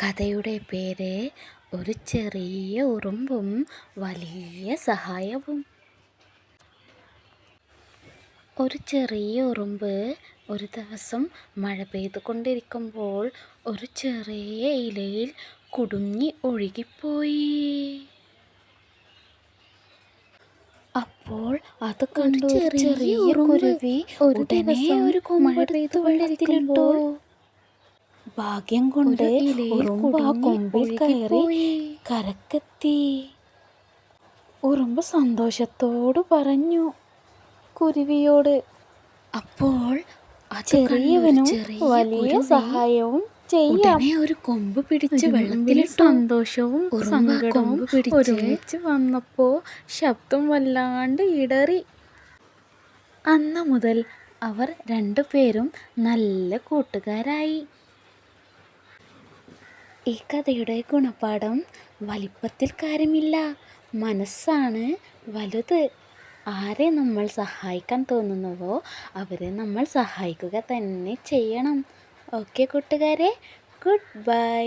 കഥയുടെ പേര് ഒരു ചെറിയ ഉറുമ്പും വലിയ സഹായവും. ഒരു ചെറിയ ഉറുമ്പ് ഒരു ദിവസം മഴ പെയ്തുകൊണ്ടിരിക്കുമ്പോൾ ഒരു ചെറിയ ഇലയിൽ കുടുങ്ങി ഒഴുകിപ്പോയി. അപ്പോൾ അത് കണ്ടു ഒരു ചെറിയ കുരുവി ഉടനെ ഒരു മഴ പെയ്തുകൊണ്ടിരിക്കുമ്പോ ഭാഗ്യം കൊണ്ട് ഉറുമ്പ് ആ കൊമ്പിൽ കയറി കരക്കെത്തി. ഉറുമ്പ് സന്തോഷത്തോട് പറഞ്ഞു കുരുവിയോട്, അപ്പോൾ ചെറിയവനും വലിയ സഹായവും ചെയ്യാം. ഒരു കൊമ്പ് പിടിച്ച് വെള്ളത്തിൽ സന്തോഷവും സങ്കടവും ഒരുമിച്ച് വന്നപ്പോ ശബ്ദം വല്ലാണ്ട് ഇടറി. അന്ന് മുതൽ അവർ രണ്ടുപേരും നല്ല കൂട്ടുകാരായി. ഈ കഥയുടെ ഗുണപാഠം: വലിപ്പത്തിൽ കാര്യമില്ല, മനസ്സാണ് വലുത്. ആരെ നമ്മൾ സഹായിക്കാൻ തോന്നുന്നുവോ അവരെ നമ്മൾ സഹായിക്കുക തന്നെ ചെയ്യണം. ഓക്കെ കൂട്ടുകാരെ, ഗുഡ് ബൈ.